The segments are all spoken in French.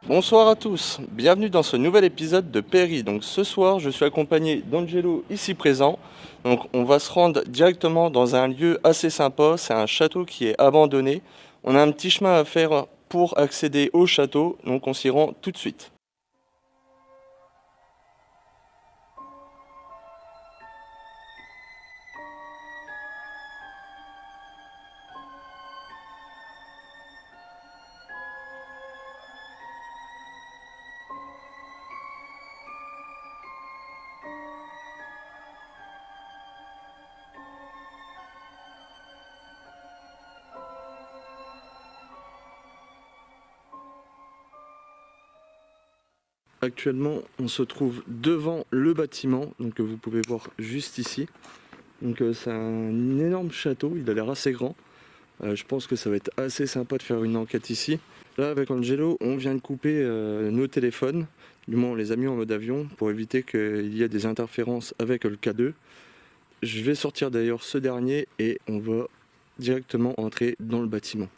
Bonsoir à tous, bienvenue dans ce nouvel épisode de Perry. Donc ce soir, je suis accompagné d'Angelo ici présent. Donc on va se rendre directement dans un lieu assez sympa, c'est un château qui est abandonné. On a un petit chemin à faire pour accéder au château, donc on s'y rend tout de suite. Actuellement, on se trouve devant le bâtiment, donc que vous pouvez voir juste ici. Donc c'est un énorme château, il a l'air assez grand. Je pense que ça va être assez sympa de faire une enquête ici. Là, avec Angelo, on vient de couper nos téléphones. Du moins, on les a mis en mode avion pour éviter qu'il y ait des interférences avec le K2. Je vais sortir d'ailleurs ce dernier et on va directement entrer dans le bâtiment.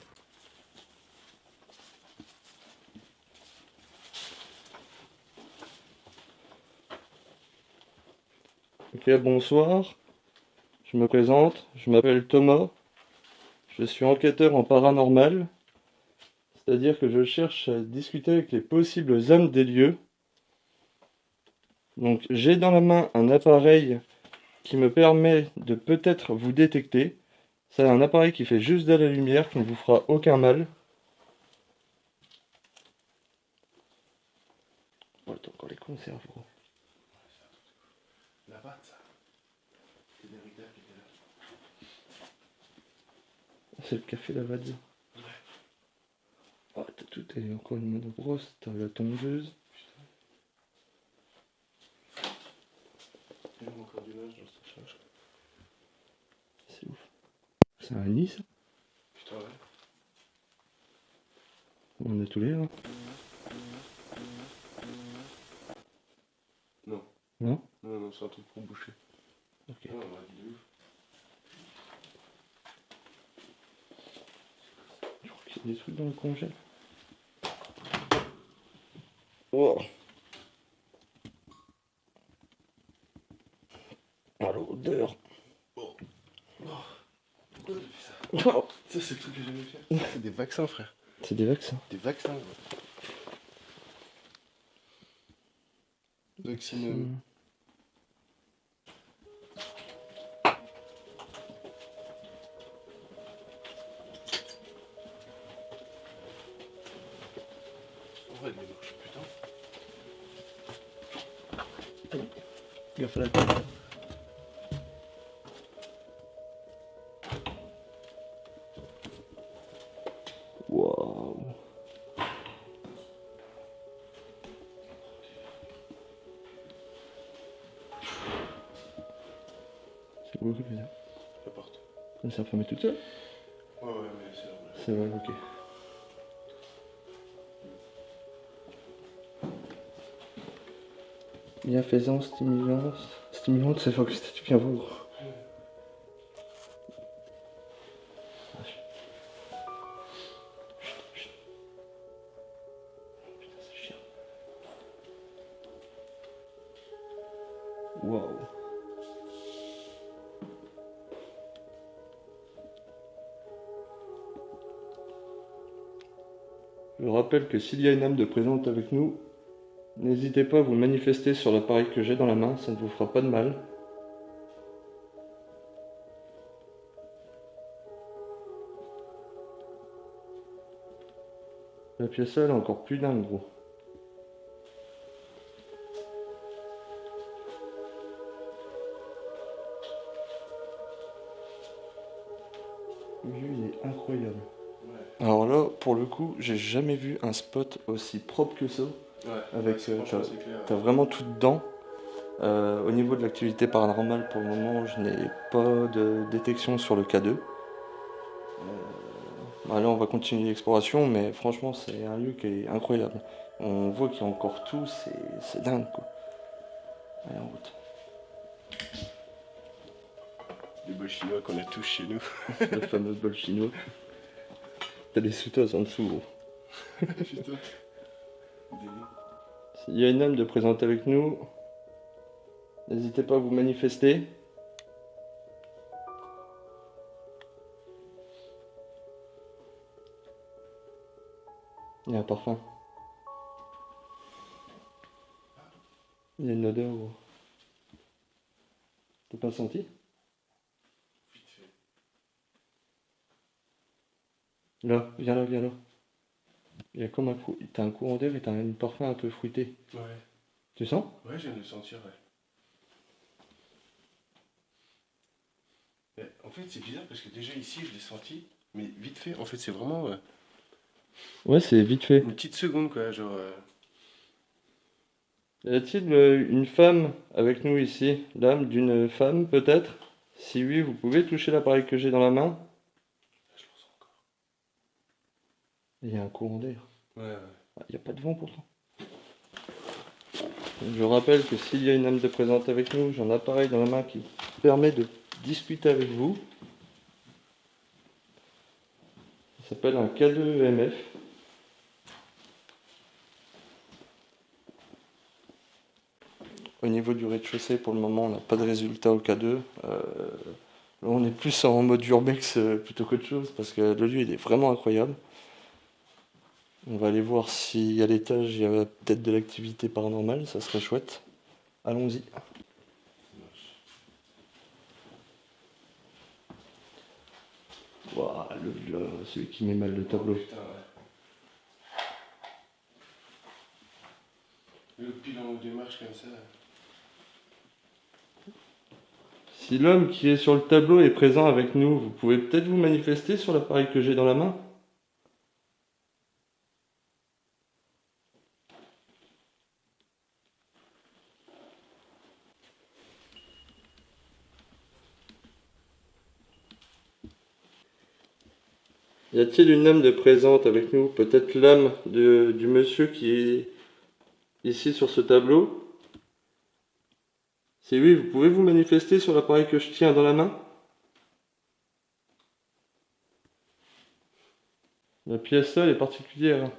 Ok, bonsoir. Je me présente. Je m'appelle Thomas. Je suis enquêteur en paranormal. C'est-à-dire que je cherche à discuter avec les possibles âmes des lieux. Donc, j'ai dans la main un appareil qui me permet de peut-être vous détecter. C'est un appareil qui fait juste de la lumière, qui ne vous fera aucun mal. Oh, t'as encore les conserves, gros. Là-bas, ça. C'est des ricains qui étaient là. C'est le café Lavazza. Ouais. Oh, t'as tout, t'as encore une main de brosse, t'as la tondeuse. Il y a encore du linge dans ce charge. C'est ouf. C'est un nid, ça. Putain, ouais. On est tous les là. Non. Non? Non, non, c'est un truc pour boucher. Ok. Ah, on va dire de ouf. Je crois qu'il y a des trucs dans le congèle. Oh. Ah, l'odeur. Oh. Oh. Pourquoi j'ai fait ça? Oh. Ça, c'est le truc que j'avais fait. C'est des vaccins, frère. C'est des vaccins. Des vaccins, ouais. Vaccinum. En vrai, il marche, putain. Gaffe à la tête. Waouh. C'est beau que ça. Ça part. Ça s'est refermé toute seule. Ouais, ouais, mais c'est normal. C'est vrai, ok. Bienfaisant, stimulante, c'est fort que tu viens voir. Putain, c'est chiant. Waouh. Je rappelle que s'il y a une âme de présente avec nous, n'hésitez pas à vous manifester sur l'appareil que j'ai dans la main, ça ne vous fera pas de mal. La pièce elle est encore plus dingue, gros. Le vue il est incroyable. Ouais. Alors là, pour le coup, j'ai jamais vu un spot aussi propre que ça. Ouais. Avec, Ouais, franchement, c'est clair. t'as vraiment tout dedans. Au niveau de l'activité paranormale, pour le moment, je n'ai pas de détection sur le K2. Bah là, on va continuer l'exploration, mais franchement, c'est un lieu qui est incroyable. On voit qu'il y a encore tout, c'est dingue, quoi. Allez, en route. Les bols chinois qu'on a tous chez nous. Le fameux bol chinois. T'as des sous-tasses en dessous, gros. Putain. S'il y a une âme de présente avec nous, n'hésitez pas à vous manifester. Il y a un parfum. Il y a une odeur. T'as pas senti? Vite fait. Là, viens là, viens là. Il y a comme t'as un courant d'air et t'as un parfum un peu fruité. Ouais. Tu sens? Ouais, je viens de le sentir, ouais. Mais en fait, c'est bizarre parce que déjà ici, je l'ai senti, mais vite fait. En fait, c'est vraiment Ouais, c'est vite fait. une petite seconde, quoi. Genre. Y a-t-il une femme avec nous ici? L'âme d'une femme, peut-être? Si oui, vous pouvez toucher l'appareil que j'ai dans la main. Je le ressens encore. Il y a un courant d'air. Ouais, ouais. Ah, il n'y a pas de vent pourtant. Je rappelle que s'il y a une âme de présente avec nous, j'ai un appareil dans la main qui permet de discuter avec vous. Ça s'appelle un K2EMF. Au niveau du rez-de-chaussée, pour le moment, on n'a pas de résultat au K2. Là, on est plus en mode urbex plutôt qu'autre chose parce que le lieu il est vraiment incroyable. On va aller voir si à l'étage il y a peut-être de l'activité paranormale, ça serait chouette. Allons-y. Ça marche. Ouah, celui qui met mal le tableau. Putain, ouais. Le pile en haut des marches comme ça. Si l'homme qui est sur le tableau est présent avec nous, vous pouvez peut-être vous manifester sur l'appareil que j'ai dans la main? Y a-t-il une âme de présente avec nous? Peut-être l'âme du monsieur qui est ici sur ce tableau? Si oui, vous pouvez vous manifester sur l'appareil que je tiens dans la main? La pièce là, elle est particulière, hein.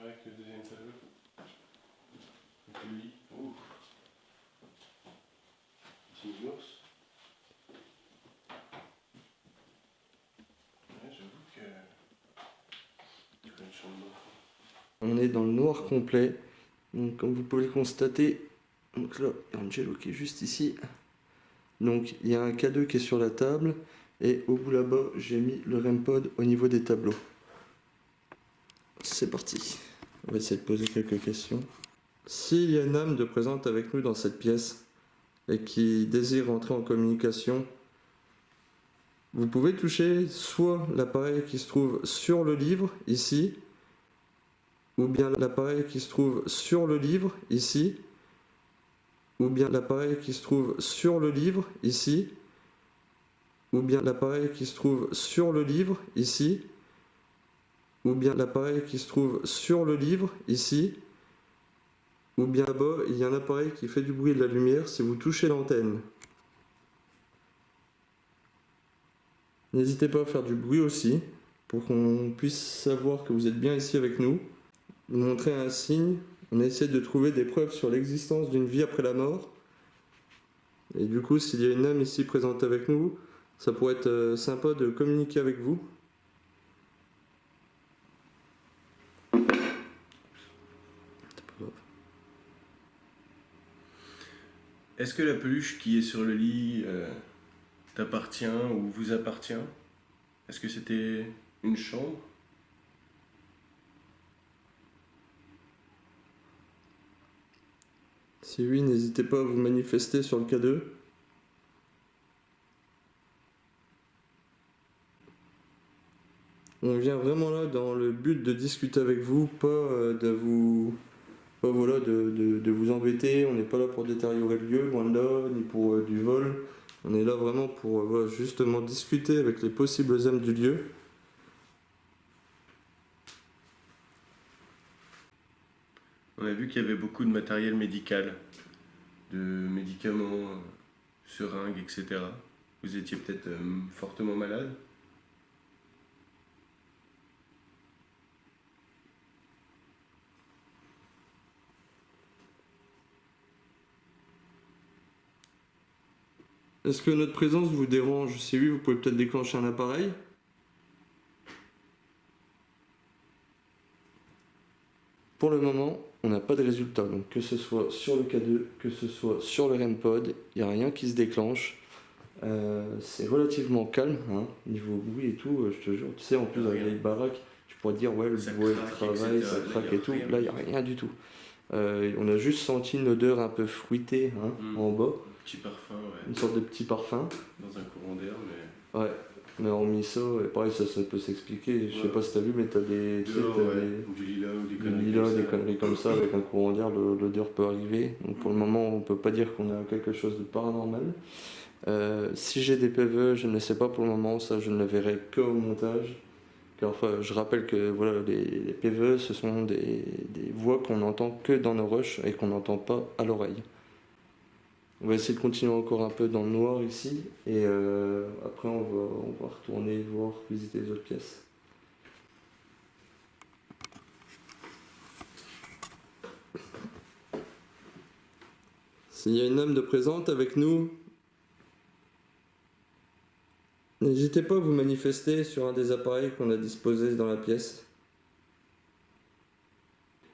Avec le deuxième tableau. Avec le lit. Ouh. Petit ours. Ouais, j'avoue que. C'est une chambre d'enfant. On est dans le noir complet. Donc, comme vous pouvez le constater, donc là, il y a Angelo qui est juste ici. Donc, il y a un K2 qui est sur la table. Et au bout là-bas, j'ai mis le REM pod au niveau des tableaux. C'est parti. On va essayer de poser quelques questions. S'il y a une âme de présente avec nous dans cette pièce et qui désire entrer en communication, vous pouvez toucher soit l'appareil qui se trouve sur le livre, ici, ou bien l'appareil qui se trouve sur le livre, ici, ou bien l'appareil qui se trouve sur le livre, ici, ou bien l'appareil qui se trouve sur le livre, ici, ou bien l'appareil qui se trouve sur le livre, ici, ou bien là-bas, il y a un appareil qui fait du bruit et de la lumière si vous touchez l'antenne. N'hésitez pas à faire du bruit aussi, pour qu'on puisse savoir que vous êtes bien ici avec nous. Vous montrer un signe, on essaie de trouver des preuves sur l'existence d'une vie après la mort. Et du coup, s'il y a une âme ici présente avec nous, ça pourrait être sympa de communiquer avec vous. Est-ce que la peluche qui est sur le lit t'appartient ou vous appartient? Est-ce que c'était une chambre? Si oui, n'hésitez pas à vous manifester sur le K2. On vient vraiment là dans le but de discuter avec vous, pas de vous... Pas voilà, de vous embêter. On n'est pas là pour détériorer le lieu, loin de là, ni pour du vol. On est là vraiment pour voilà, justement discuter avec les possibles âmes du lieu. On a vu qu'il y avait beaucoup de matériel médical, de médicaments seringues, etc. Vous étiez peut-être fortement malade. Est-ce que notre présence vous dérange? Si oui, vous pouvez peut-être déclencher un appareil. Pour le moment, on n'a pas de résultat. Donc que ce soit sur le K2, que ce soit sur le REM-pod, il n'y a rien qui se déclenche. C'est relativement calme, hein, niveau bruit et tout, je te jure. Tu sais, en plus, dans les vieilles baraques, tu pourrais te dire, ouais, le Ça bois, craque, le travail, etc. ça Là, craque il y a et tout. rien Là, il n'y a du tout. rien du tout. On a juste senti une odeur un peu fruitée, hein, en bas. Un petit parfum, ouais. Une sorte de petit parfum. Dans un courant d'air, mais. Ouais. Mais hormis ça, et pareil, ça peut s'expliquer. Je sais Ouais. pas si t'as vu, mais t'as des, tu sais, Dehors, t'as ouais. Du lilas ou des des conneries lilas, comme ça. des conneries comme ça, avec un courant d'air, l'odeur peut arriver. Donc pour le moment, on peut pas dire qu'on a quelque chose de paranormal. Si j'ai des PVE, je ne sais pas pour le moment, ça je ne le verrai qu'au montage. Car enfin, je rappelle que voilà, les PVE, ce sont des voix qu'on n'entend que dans nos rushs et qu'on n'entend pas à l'oreille. On va essayer de continuer encore un peu dans le noir ici et après on va retourner voir, visiter les autres pièces. S'il y a une âme de présente avec nous, n'hésitez pas à vous manifester sur un des appareils qu'on a disposés dans la pièce.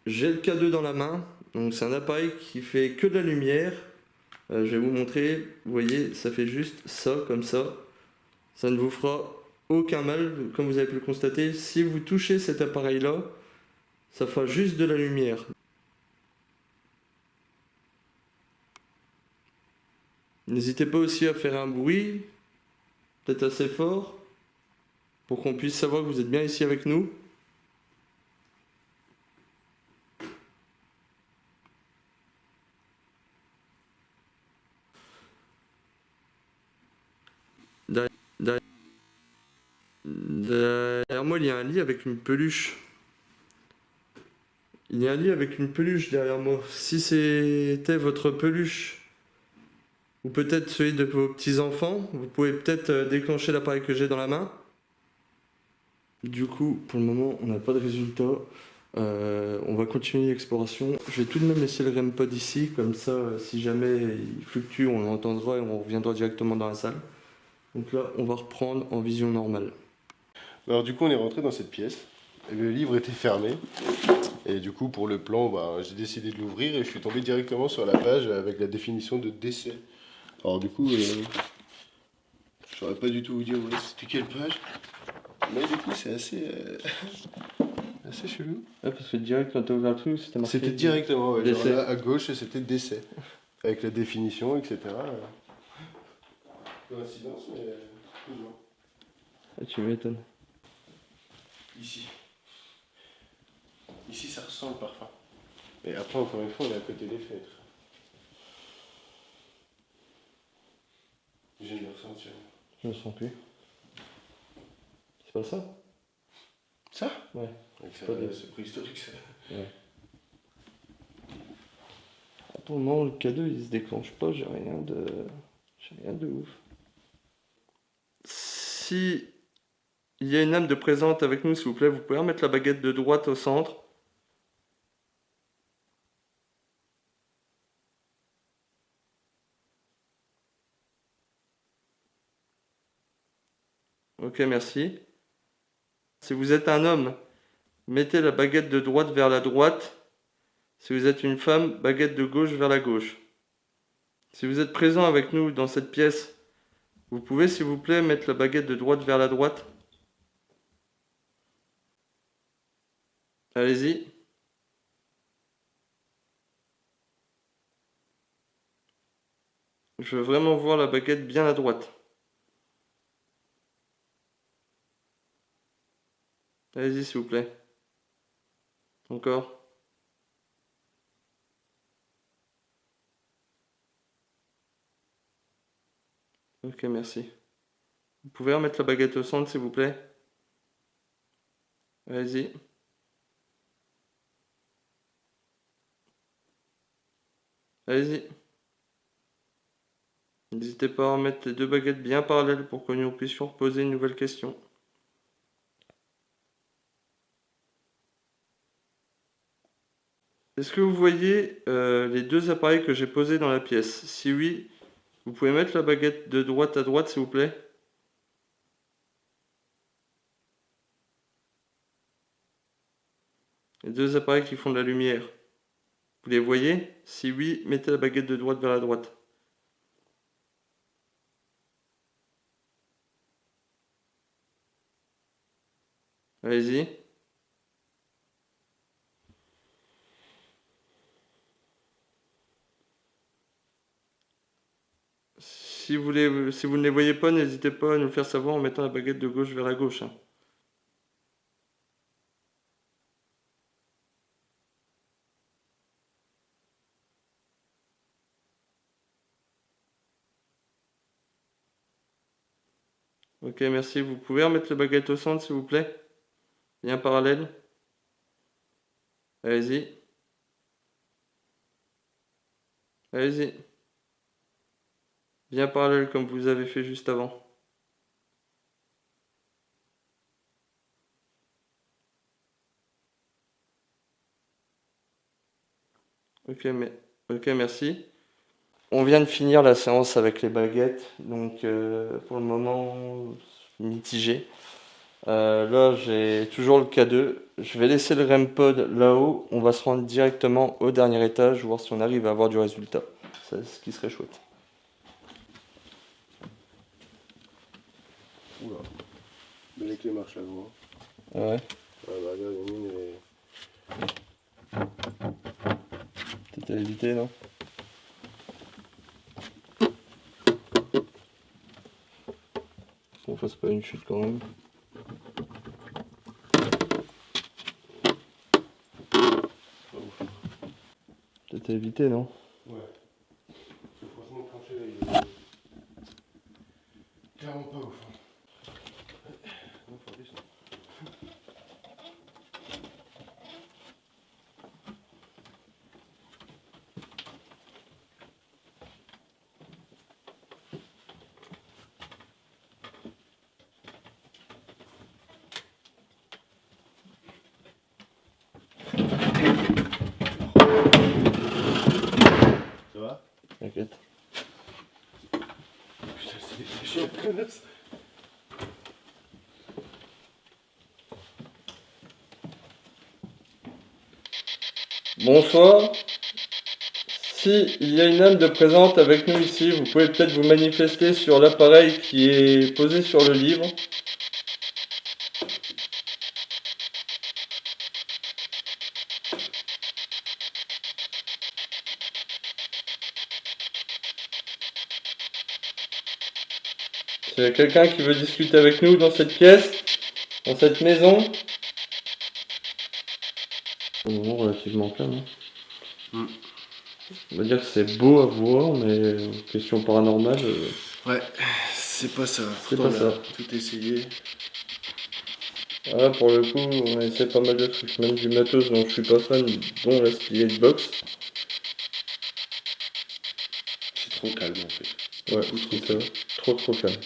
J'ai le K2 dans la main, donc c'est un appareil qui fait que de la lumière. Je vais vous montrer, vous voyez, ça fait juste ça, comme ça. Ça ne vous fera aucun mal, comme vous avez pu le constater. Si vous touchez cet appareil-là, ça fera juste de la lumière. N'hésitez pas aussi à faire un bruit, peut-être assez fort, pour qu'on puisse savoir que vous êtes bien ici avec nous. Derrière moi, il y a un lit avec une peluche. Il y a un lit avec une peluche derrière moi. Si c'était votre peluche, ou peut-être celui de vos petits-enfants, vous pouvez peut-être déclencher l'appareil que j'ai dans la main. Du coup, pour le moment, on n'a pas de résultat. On va continuer l'exploration. Je vais tout de même laisser le REM-pod ici, comme ça, si jamais il fluctue, on l'entendra et on reviendra directement dans la salle. Donc là, on va reprendre en vision normale. Alors, du coup, on est rentré dans cette pièce. Le livre était fermé. Et du coup, pour le plan, bah, j'ai décidé de l'ouvrir et je suis tombé directement sur la page avec la définition de décès. Alors, du coup, je saurais pas du tout vous dire ouais, c'était quelle page. Mais du coup, c'est assez, assez chelou. Ouais, parce que direct, quand t'as ouvert le truc, c'était marqué. C'était directement, ouais, genre décès. là, à gauche, c'était décès. Avec la définition, etc. Coïncidence, mais plus ou moins. Ah, tu m'étonnes. Ici. Ici, ça ressent le parfum. Et après, encore une fois, on est à côté des fenêtres. Je viens de le ressentir. Je me sens plus. C'est pas ça? Ça? Ouais. Avec ça, Pas de- c'est préhistorique, ça. Ouais. Pour le moment, le K2 il se déclenche pas, j'ai rien de ouf. Si il y a une âme de présente avec nous, s'il vous plaît, vous pouvez remettre la baguette de droite au centre. Ok, merci. Si vous êtes un homme, mettez la baguette de droite vers la droite. Si vous êtes une femme, baguette de gauche vers la gauche. Si vous êtes présent avec nous dans cette pièce, vous pouvez, s'il vous plaît, mettre la baguette de droite vers la droite. Allez-y. Je veux vraiment voir la baguette bien à droite. Allez-y, s'il vous plaît. Encore. Ok, merci. Vous pouvez remettre la baguette au centre, s'il vous plaît. Allez-y. Allez-y. N'hésitez pas à remettre les deux baguettes bien parallèles pour que nous puissions poser une nouvelle question. Est-ce que vous voyez les deux appareils que j'ai posés dans la pièce? Si oui, vous pouvez mettre la baguette de droite à droite, s'il vous plaît. Les deux appareils qui font de la lumière. Vous les voyez? Si oui, mettez la baguette de droite vers la droite. Allez-y. Si vous ne les voyez pas, n'hésitez pas à nous le faire savoir en mettant la baguette de gauche vers la gauche, hein. Ok, merci. Vous pouvez remettre la baguette au centre, s'il vous plaît? Bien parallèle. Allez-y. Allez-y. Bien parallèle comme vous avez fait juste avant. Ok, merci. On vient de finir la séance avec les baguettes, donc pour le moment mitigé. Là j'ai toujours le K2. Je vais laisser le REM pod là-haut. On va se rendre directement au dernier étage, voir si on arrive à avoir du résultat. C'est ce qui serait chouette. Oula. Mais les clés marchent à vous. Ouais. Ah bah regarde, il y en a une, Peut-être à éviter, non? Qu'on fasse pas une chute quand même. Peut-être à éviter, non? Ouais. Parce que franchement, le plancher là, il est clairement pas ouf. Non, faut descendre. Ça va? T'inquiète. Putain, c'est chiant, connasse. Bonsoir. Si il y a une âme de présente avec nous ici, vous pouvez peut-être vous manifester sur l'appareil qui est posé sur le livre. S'il y a quelqu'un qui veut discuter avec nous dans cette pièce, dans cette maison. Bon, relativement calme. Mm. On va dire que c'est beau à voir, mais question paranormale, Ouais, c'est pas ça. c'est Pourtant, pas on a ça. tout essayé. Ah, pour le coup, on a essayé pas mal de trucs, même du matos dont je suis pas fan, dont la Spirit Box. C'est trop calme en fait. Ouais, Beaucoup trop c'est ça. calme. Trop calme.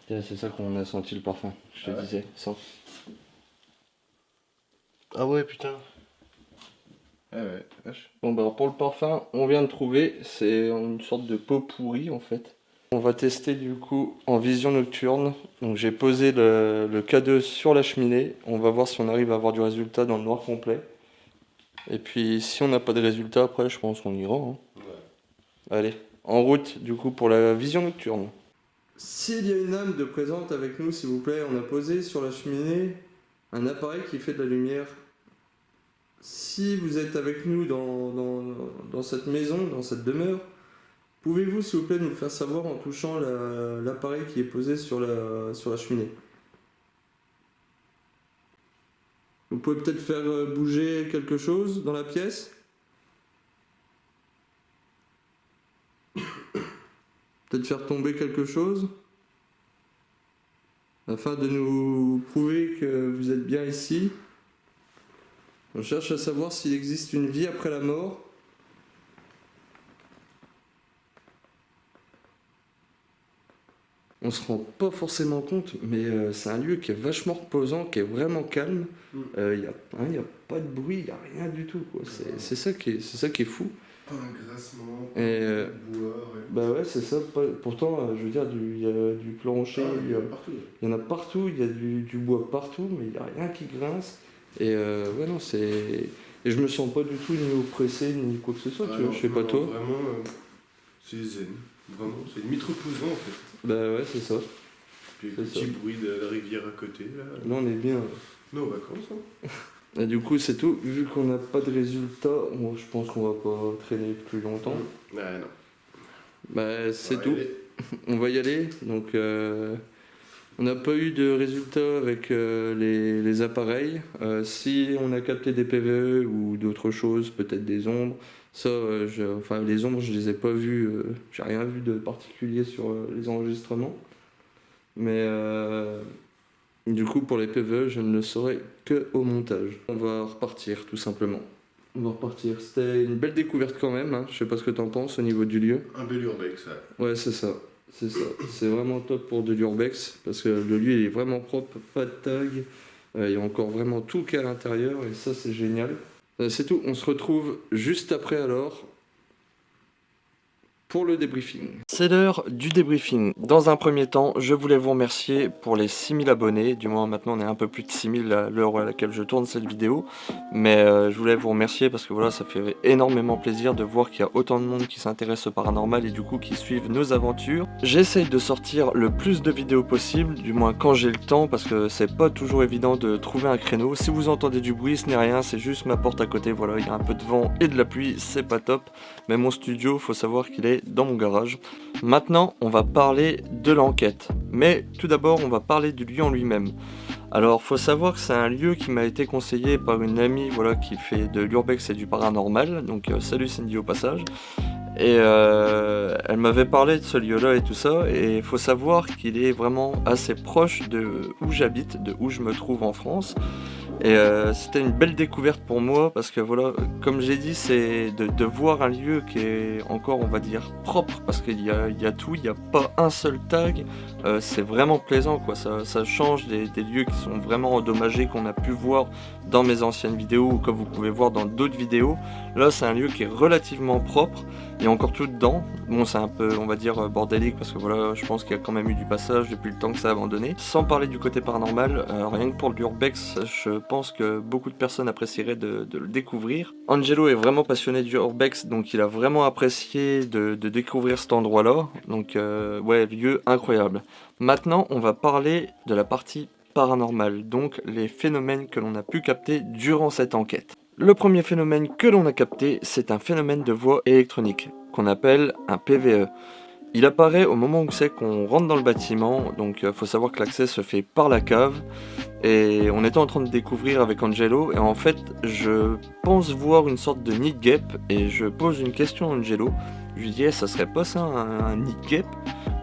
C'est ça qu'on a senti le parfum, je te Ah ouais disais. Sans... Ah ouais, putain. Ah ouais, vache. Bon, bah pour le parfum, on vient de trouver, c'est une sorte de pot pourri en fait. On va tester du coup en vision nocturne. Donc j'ai posé le K2 sur la cheminée. On va voir si on arrive à avoir du résultat dans le noir complet. Et puis si on n'a pas de résultat après, je pense qu'on ira, hein. Ouais. Allez, en route du coup pour la vision nocturne. S'il y a une âme de présente avec nous, s'il vous plaît, on a posé sur la cheminée un appareil qui fait de la lumière. Si vous êtes avec nous dans cette maison, dans cette demeure, pouvez-vous s'il vous plaît nous le faire savoir en touchant l'appareil qui est posé sur la cheminée? Vous pouvez peut-être faire bouger quelque chose dans la pièce? Peut-être faire tomber quelque chose? Afin de nous prouver que vous êtes bien ici. On cherche à savoir s'il existe une vie après la mort. on se rend pas forcément compte, mais c'est un lieu qui est vachement reposant, qui est vraiment calme. Il n'y a pas de bruit, il n'y a rien du tout, quoi. C'est ça qui est fou. Pas un grassement, pas Et, un bois. Ouais. Bah ouais, c'est ça. Pourtant, je veux dire, il y a du plancher, Il y en a partout. il y en a partout, il y a du bois partout, mais il n'y a rien qui grince. Et ouais, non, c'est. Et je me sens pas du tout ni oppressé ni quoi que ce soit, tu vois, je sais pas toi. Vraiment, c'est zen. Vraiment, c'est limite reposant en fait. Bah ouais, c'est ça. Puis avec le petit bruit de la rivière à côté. Là on est bien. Nous, en vacances, hein. Et du coup, c'est tout. Vu qu'on n'a pas de résultats, je pense qu'on va pas traîner plus longtemps. Non. Bah, c'est tout. On va y aller. Donc, on n'a pas eu de résultats avec les appareils. Si on a capté des PVE ou d'autres choses, peut-être des ombres, ça, enfin, les ombres, je les ai pas vues. J'ai rien vu de particulier sur les enregistrements. Mais du coup, pour les PVE, je ne le saurai que au montage. On va repartir, tout simplement. On va repartir. C'était une belle découverte quand même, hein. Je sais pas ce que t'en penses au niveau du lieu. Un bel urbex, ouais. Ouais, c'est ça. C'est ça. C'est vraiment top pour de l'urbex, parce que le lieu il est vraiment propre, pas de tag. Il y a encore vraiment tout qu'à l'intérieur, et ça c'est génial. C'est tout. On se retrouve juste après alors. Pour le débriefing. C'est l'heure du débriefing. Dans un premier temps, je voulais vous remercier pour les 6000 abonnés. Du moins, maintenant, on est un peu plus de 6000 à l'heure à laquelle je tourne cette vidéo. Mais je voulais vous remercier parce que voilà, ça fait énormément plaisir de voir qu'il y a autant de monde qui s'intéresse au paranormal et du coup qui suivent nos aventures. J'essaye de sortir le plus de vidéos possible, du moins quand j'ai le temps, parce que c'est pas toujours évident de trouver un créneau. Si vous entendez du bruit, ce n'est rien, c'est juste ma porte à côté. Voilà, il y a un peu de vent et de la pluie, c'est pas top. Mais mon studio, faut savoir qu'il est dans mon garage. Maintenant, on va parler de l'enquête. Mais tout d'abord, on va parler du lieu en lui-même. Alors, faut savoir que c'est un lieu qui m'a été conseillé par une amie, voilà, qui fait de l'urbex et du paranormal. Donc, salut Cindy au passage. Et elle m'avait parlé de ce lieu-là et tout ça. Et il faut savoir qu'il est vraiment assez proche de où j'habite, de où je me trouve en France. Et c'était une belle découverte pour moi parce que voilà, comme j'ai dit, c'est de voir un lieu qui est encore, on va dire, propre parce qu'il y a tout, il n'y a pas un seul tag. C'est vraiment plaisant, quoi. Ça change des lieux qui sont vraiment endommagés, qu'on a pu voir dans mes anciennes vidéos ou comme vous pouvez voir dans d'autres vidéos. Là, c'est un lieu qui est relativement propre. Il y a encore tout dedans. Bon, c'est un peu, on va dire, bordélique parce que voilà, je pense qu'il y a quand même eu du passage depuis le temps que ça a abandonné. Sans parler du côté paranormal, rien que pour l'urbex, je pense que beaucoup de personnes apprécieraient de le découvrir. Angelo est vraiment passionné du urbex, donc il a vraiment apprécié de découvrir cet endroit-là. Donc, ouais, lieu incroyable. Maintenant, on va parler de la partie paranormale, donc les phénomènes que l'on a pu capter durant cette enquête. Le premier phénomène que l'on a capté, c'est un phénomène de voix électronique, qu'on appelle un PVE. Il apparaît au moment où c'est qu'on rentre dans le bâtiment, donc il faut savoir que l'accès se fait par la cave, et on était en train de découvrir avec Angelo, et en fait, je pense voir une sorte de nid de guêpe, et je pose une question à Angelo, je lui dis, ça serait pas ça un nid de guêpe ?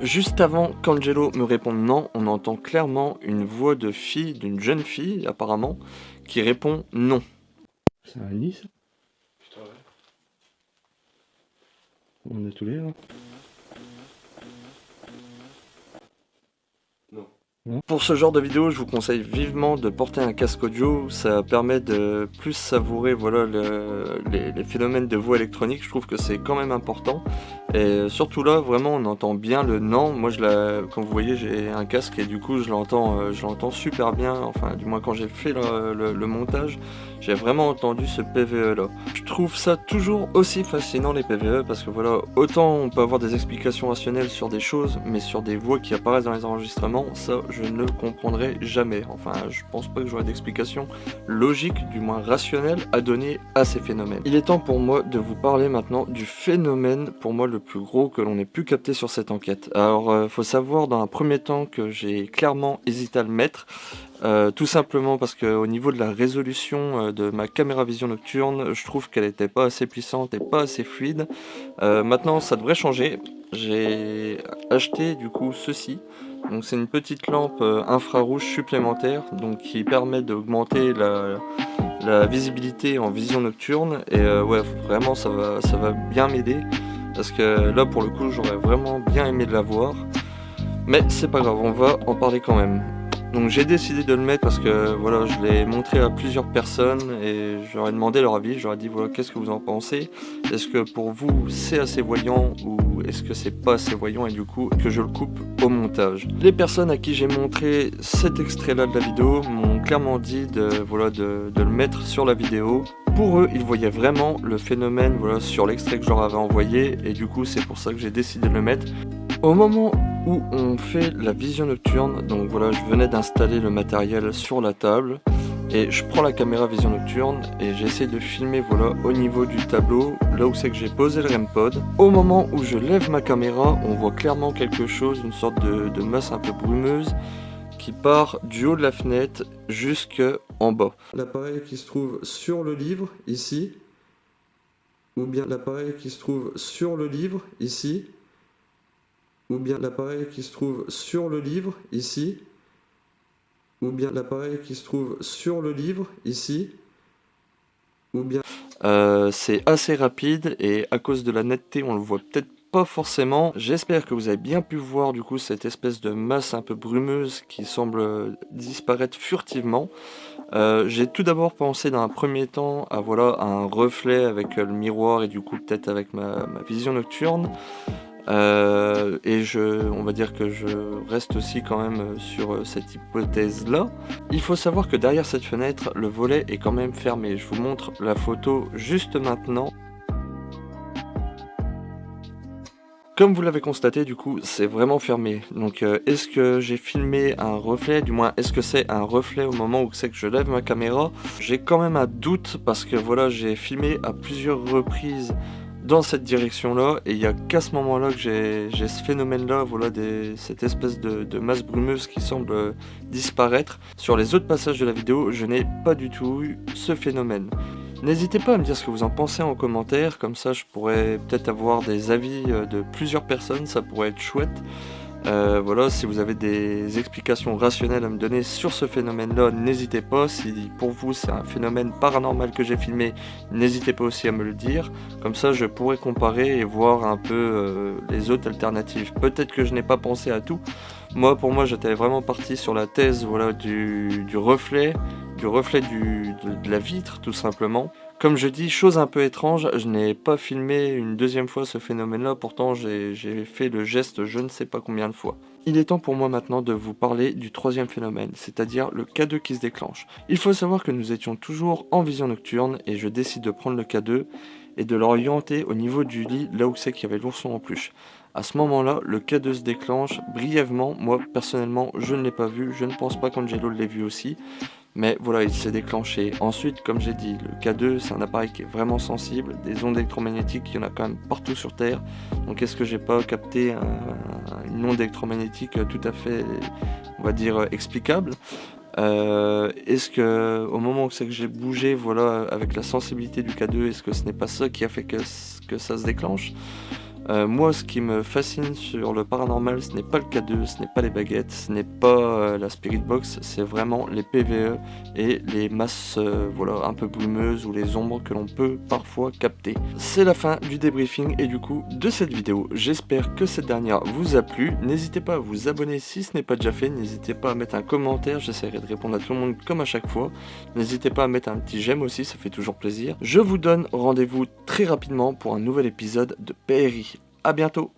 Juste avant qu'Angelo me réponde non, on entend clairement une voix de fille, d'une jeune fille apparemment, qui répond non. C'est un nid ça ? Putain, ouais. On est tous les là. Pour ce genre de vidéo, je vous conseille vivement de porter un casque audio, ça permet de plus savourer voilà, les phénomènes de voix électronique, je trouve que c'est quand même important. Et surtout là, vraiment, on entend bien le non. Moi, comme vous voyez, j'ai un casque et du coup, je l'entends super bien. Enfin, du moins quand j'ai fait le montage, j'ai vraiment entendu ce PVE là. Je trouve ça toujours aussi fascinant les PVE parce que voilà, autant on peut avoir des explications rationnelles sur des choses, mais sur des voix qui apparaissent dans les enregistrements, ça, je ne le comprendrai jamais. Enfin, je pense pas que j'aurai d'explication logique, du moins rationnelle, à donner à ces phénomènes. Il est temps pour moi de vous parler maintenant du phénomène, pour moi le plus gros que l'on ait pu capter sur cette enquête. Alors, faut savoir dans un premier temps que j'ai clairement hésité à le mettre, tout simplement parce qu'au niveau de la résolution de ma caméra vision nocturne, je trouve qu'elle n'était pas assez puissante et pas assez fluide. Maintenant, ça devrait changer. J'ai acheté du coup ceci. Donc c'est une petite lampe infrarouge supplémentaire donc qui permet d'augmenter la visibilité en vision nocturne et ouais vraiment ça va bien m'aider parce que là pour le coup j'aurais vraiment bien aimé de la voir. Mais c'est pas grave, on va en parler quand même. Donc j'ai décidé de le mettre parce que voilà, je l'ai montré à plusieurs personnes et je leur ai demandé leur avis. Je leur ai dit voilà, qu'est-ce que vous en pensez? Est-ce que pour vous c'est assez voyant ou est-ce que c'est pas assez voyant et du coup que je le coupe au montage? Les personnes à qui j'ai montré cet extrait-là de la vidéo m'ont clairement dit de le mettre sur la vidéo. Pour eux, ils voyaient vraiment le phénomène sur l'extrait que je leur avais envoyé et du coup c'est pour ça que j'ai décidé de le mettre. Au moment où on fait la vision nocturne, donc voilà, je venais d'installer le matériel sur la table et je prends la caméra vision nocturne et j'essaie de filmer au niveau du tableau, là où c'est que j'ai posé le REM pod. Au moment où je lève ma caméra, on voit clairement quelque chose, une sorte de masse un peu brumeuse qui part du haut de la fenêtre jusqu'en bas. L'appareil qui se trouve sur le livre, ici, ou bien l'appareil qui se trouve sur le livre, ici, ou bien l'appareil qui se trouve sur le livre, ici, ou bien l'appareil qui se trouve sur le livre, ici, ou bien... C'est assez rapide et à cause de la netteté, on le voit peut-être pas forcément. J'espère que vous avez bien pu voir du coup cette espèce de masse un peu brumeuse qui semble disparaître furtivement. J'ai tout d'abord pensé dans un premier temps à un reflet avec le miroir et du coup peut-être avec ma vision nocturne. On va dire que je reste aussi quand même sur cette hypothèse là. Il faut savoir que derrière cette fenêtre le volet est quand même fermé. Je vous montre la photo juste maintenant. Comme vous l'avez constaté, du coup, c'est vraiment fermé. Donc, est-ce que j'ai filmé un reflet? Du moins, est-ce que c'est un reflet au moment où c'est que je lève ma caméra? J'ai quand même un doute parce que j'ai filmé à plusieurs reprises dans cette direction-là et il n'y a qu'à ce moment-là que j'ai ce phénomène-là, cette espèce de masse brumeuse qui semble disparaître. Sur les autres passages de la vidéo, je n'ai pas du tout eu ce phénomène. N'hésitez pas à me dire ce que vous en pensez en commentaire, comme ça je pourrais peut-être avoir des avis de plusieurs personnes, ça pourrait être chouette. Si vous avez des explications rationnelles à me donner sur ce phénomène-là, n'hésitez pas. Si pour vous c'est un phénomène paranormal que j'ai filmé, n'hésitez pas aussi à me le dire. Comme ça je pourrais comparer et voir un peu les autres alternatives. Peut-être que je n'ai pas pensé à tout. Pour moi j'étais vraiment parti sur la thèse du reflet, de la vitre tout simplement. Comme je dis, chose un peu étrange, je n'ai pas filmé une deuxième fois ce phénomène-là, pourtant j'ai fait le geste je ne sais pas combien de fois. Il est temps pour moi maintenant de vous parler du troisième phénomène, c'est-à-dire le K2 qui se déclenche. Il faut savoir que nous étions toujours en vision nocturne et je décide de prendre le K2 et de l'orienter au niveau du lit, là où c'est qu'il y avait l'ourson en peluche. À ce moment-là, le K2 se déclenche brièvement. Moi, personnellement, je ne l'ai pas vu. Je ne pense pas qu'Angelo l'ait vu aussi. Mais voilà, il s'est déclenché. Ensuite, comme j'ai dit, le K2, c'est un appareil qui est vraiment sensible. Des ondes électromagnétiques, il y en a quand même partout sur Terre. Donc, est-ce que j'ai pas capté une onde électromagnétique tout à fait, on va dire, explicable? Est-ce que au moment où c'est que j'ai bougé, avec la sensibilité du K2, est-ce que ce n'est pas ça qui a fait que ça se déclenche? Moi, ce qui me fascine sur le paranormal, ce n'est pas le K2, ce n'est pas les baguettes, ce n'est pas la Spirit Box, c'est vraiment les PVE et les masses un peu brumeuses ou les ombres que l'on peut parfois capter. C'est la fin du débriefing et du coup de cette vidéo. J'espère que cette dernière vous a plu. N'hésitez pas à vous abonner si ce n'est pas déjà fait. N'hésitez pas à mettre un commentaire, j'essaierai de répondre à tout le monde comme à chaque fois. N'hésitez pas à mettre un petit j'aime aussi, ça fait toujours plaisir. Je vous donne rendez-vous très rapidement pour un nouvel épisode de PRI. À bientôt.